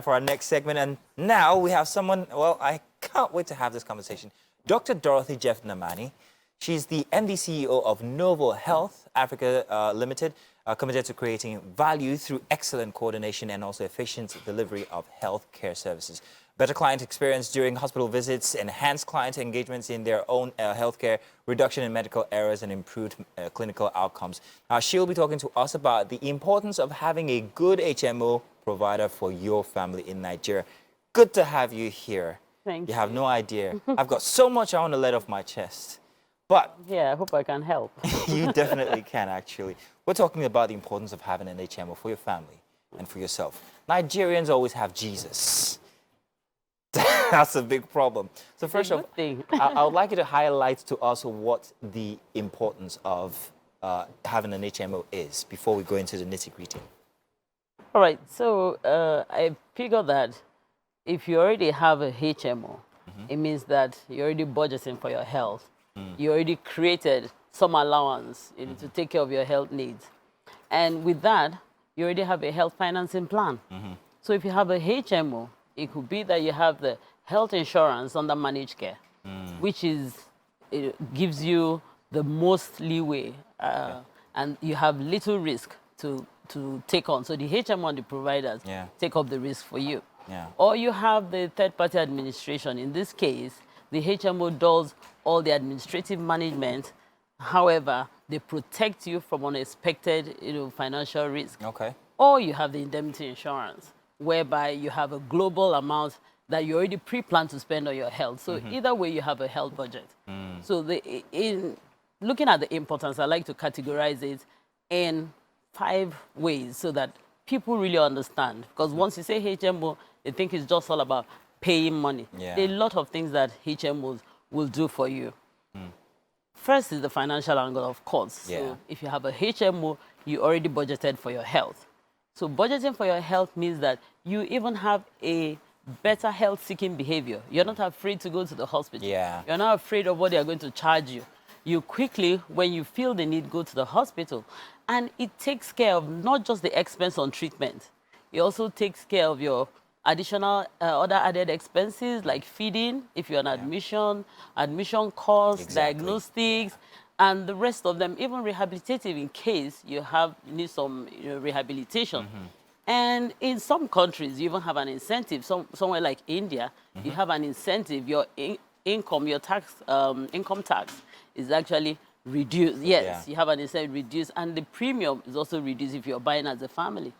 For our next segment, and now we have someone, well, I can't wait to have this conversation. Dr. Dorothy Jeff Namani. She's the MD CEO of Novo Health Africa Limited, committed to creating value through excellent coordination and also efficient delivery of healthcare services. Better client experience during hospital visits, enhanced client engagements in their own healthcare, reduction in medical errors, and improved clinical outcomes. She'll be talking to us about the importance of having a good HMO provider for your family in Nigeria. Good to have you here. Thank you. You have no idea. I've got so much I want to let off my chest. But yeah, I hope I can help. you definitely can, actually. We're talking about the importance of having an HMO for your family and for yourself. Nigerians always have Jesus. That's a big problem. So first off, I would like you to highlight to us what the importance of having an HMO is before we go into the nitty-gritty. All right, so I figured that if you already have a HMO, it means that you're already budgeting for your health. You already created some allowance to take care of your health needs. And with that, you already have a health financing plan. So if you have a HMO, it could be that you have the health insurance under managed care, which it gives you the most leeway, and you have little risk to take on. So the HMO and the providers take up the risk for you. Or you have the third-party administration. In this case, the HMO does all the administrative management. However, they protect you from unexpected financial risk. Or you have the indemnity insurance, whereby you have a global amount that you already pre-planned to spend on your health. So either way, you have a health budget. So in looking at the importance, I like to categorize it in 5 ways so that people really understand. Because once you say HMO, they think it's just all about paying money. There are a lot of things that HMOs will do for you. First is the financial angle, of course. So if you have a HMO, you already budgeted for your health. So budgeting for your health means that you even have a better health-seeking behavior. You're not afraid to go to the hospital. You're not afraid of what they're going to charge you. You quickly, when you feel the need, go to the hospital. And it takes care of not just the expense on treatment. It also takes care of your additional other added expenses like feeding, if you're on admission costs, diagnostics, and the rest of them, even rehabilitative in case you need some rehabilitation. And in some countries, you even have an incentive. Somewhere like India, you have an incentive. Your income tax is actually reduced. Yes, you have an incentive reduced, and the premium is also reduced if you're buying as a family.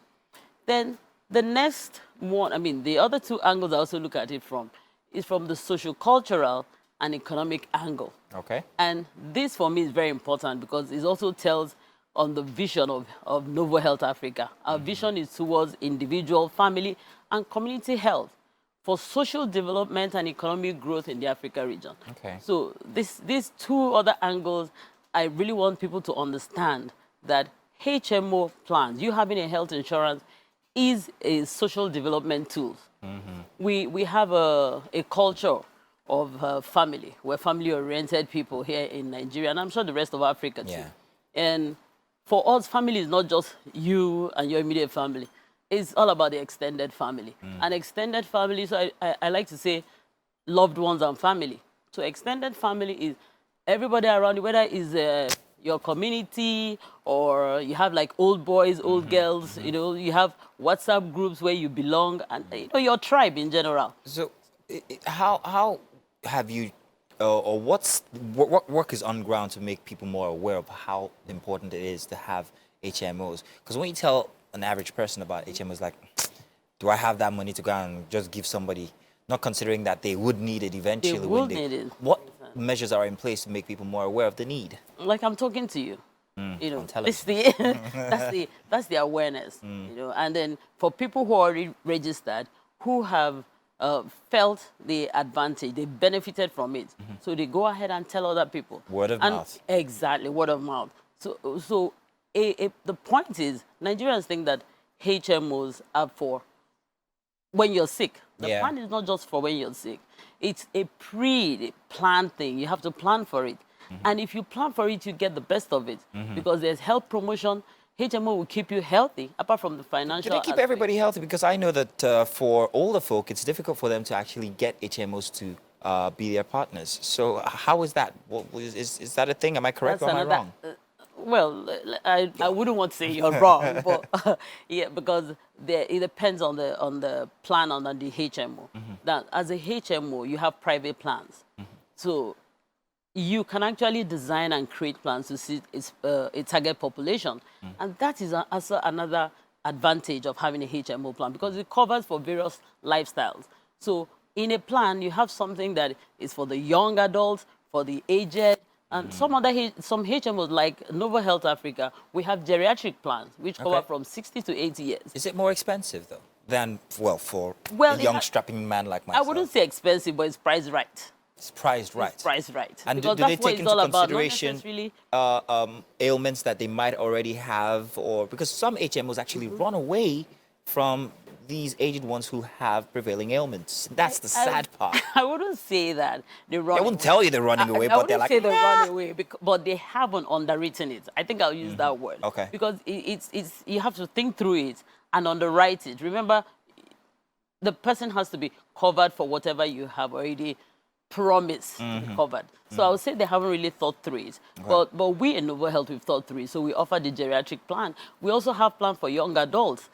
Then the next one, the other 2 angles I also look at it from is from the social, cultural, and economic angle. And this for me is very important because it also tells on the vision of Novo Health Africa. Our vision is towards individual, family, and community health for social development and economic growth in the Africa region. So these 2 other angles, I really want people to understand that HMO plans, you having a health insurance, is a social development tool. We have a culture of family. We're family-oriented people here in Nigeria, and I'm sure the rest of Africa too. And for us, family is not just you and your immediate family. It's all about the extended family. And extended family, so I like to say loved ones and family. So extended family is everybody around you, whether it's your community or you have like old boys, old girls, you have WhatsApp groups where you belong, and your tribe in general. So how have you, or what work is on ground to make people more aware of how important it is to have HMOs? Because when you tell an average person about HMOs, like, do I have that money to go and just give somebody, not considering that they would need it eventually? They will need it. What measures are in place to make people more aware of the need? Like I'm talking to you. That's the awareness. And then for people who are already registered, who have felt the advantage, they benefited from it. So they go ahead and tell other people. Word of mouth. Exactly, word of mouth. So the point is, Nigerians think that HMOs are for when you're sick. The plan is not just for when you're sick. It's a pre-planned thing. You have to plan for it. And if you plan for it, you get the best of it. Because there's health promotion, HMO will keep you healthy, apart from the financial Do they keep aspect. everybody healthy? Because I know that for older folk, it's difficult for them to actually get HMOs to be their partners. So how is that? Is that a thing? Am I correct That's or am I another- wrong? Well, I wouldn't want to say you're wrong, but yeah, because it depends on the plan on the HMO. That as a HMO, you have private plans, so you can actually design and create plans to see a target population, and that is also another advantage of having a HMO plan because it covers for various lifestyles. So in a plan, you have something that is for the young adults, for the aged. And some HMOs like Novo Health Africa, we have geriatric plans which cover from 60 to 80 years. Is it more expensive though than for Well, a young strapping man like I myself? wouldn't say expensive, but it's priced right. It's priced right. It's priced right. And do Because they that's what take it's into all about, not consideration necessarily- ailments that they might already have, or because some HMOs actually run away from these aged ones who have prevailing ailments. That's the sad part. I wouldn't say that they run. They wouldn't tell you they're running away, I but they're wouldn't like, say they "Nah." run away, but they haven't underwritten it. I think I'll use that word. Okay. Because it's you have to think through it and underwrite it. Remember, the person has to be covered for whatever you have already promised to be covered. So I would say they haven't really thought through it. But we in Novo Health, we've thought through it. So we offer the geriatric plan. We also have plan for young adults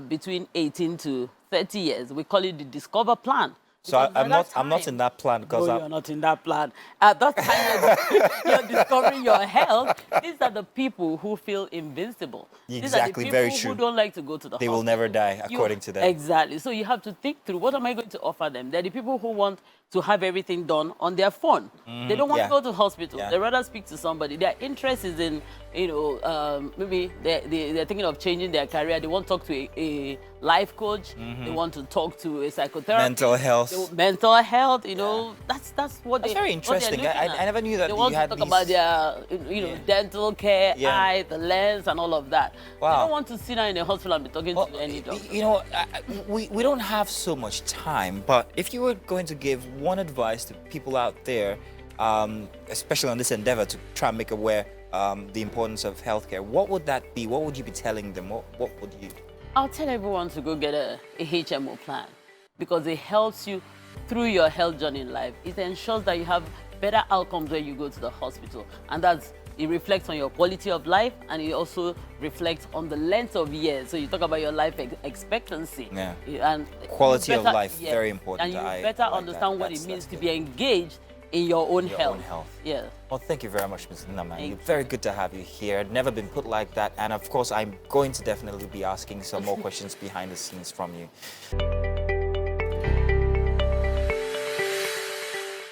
between 18 to 30 years. We call it the Discover Plan. So I'm not in that plan because No, you're not in that plan. At that time, you're discovering your health. These are the people who feel invincible. Exactly, These are the people very true. who don't like to go to the they hospital. will never die, according to them. Exactly. So you have to think through, what am I going to offer them? They're the people who want to have everything done on their phone. They don't want yeah. to go to hospital. Yeah. They rather speak to somebody. Their interest is in, maybe they're thinking of changing their career. They want to talk to a life coach. They want to talk to a psychotherapist. Mental health. Mental health, that's what That's they. very what they're interesting. looking I at. never knew that they you want had to talk these- about their, dental care, Yeah. eye, the lens, and all of that. Wow. They don't want to sit down in a hospital and be talking Well, to any doctor. we don't have so much time, but if you were going to give one advice to people out there, especially on this endeavor to try and make aware the importance of healthcare, what would that be? What would you be telling them? What would you? I'll tell everyone to go get a HMO plan because it helps you through your health journey in life. It ensures that you have better outcomes when you go to the hospital, and it reflects on your quality of life, and it also reflects on the length of years. So you talk about your life expectancy. Yeah. And Quality you of life, very important. And you I better like understand that. what That's it means to good. be engaged in your own Your health. own health. Yeah. Well, thank you very much, Mr. Naman. Thank You're very good to have you here. Never been put like that. And of course, I'm going to definitely be asking some more questions behind the scenes from you.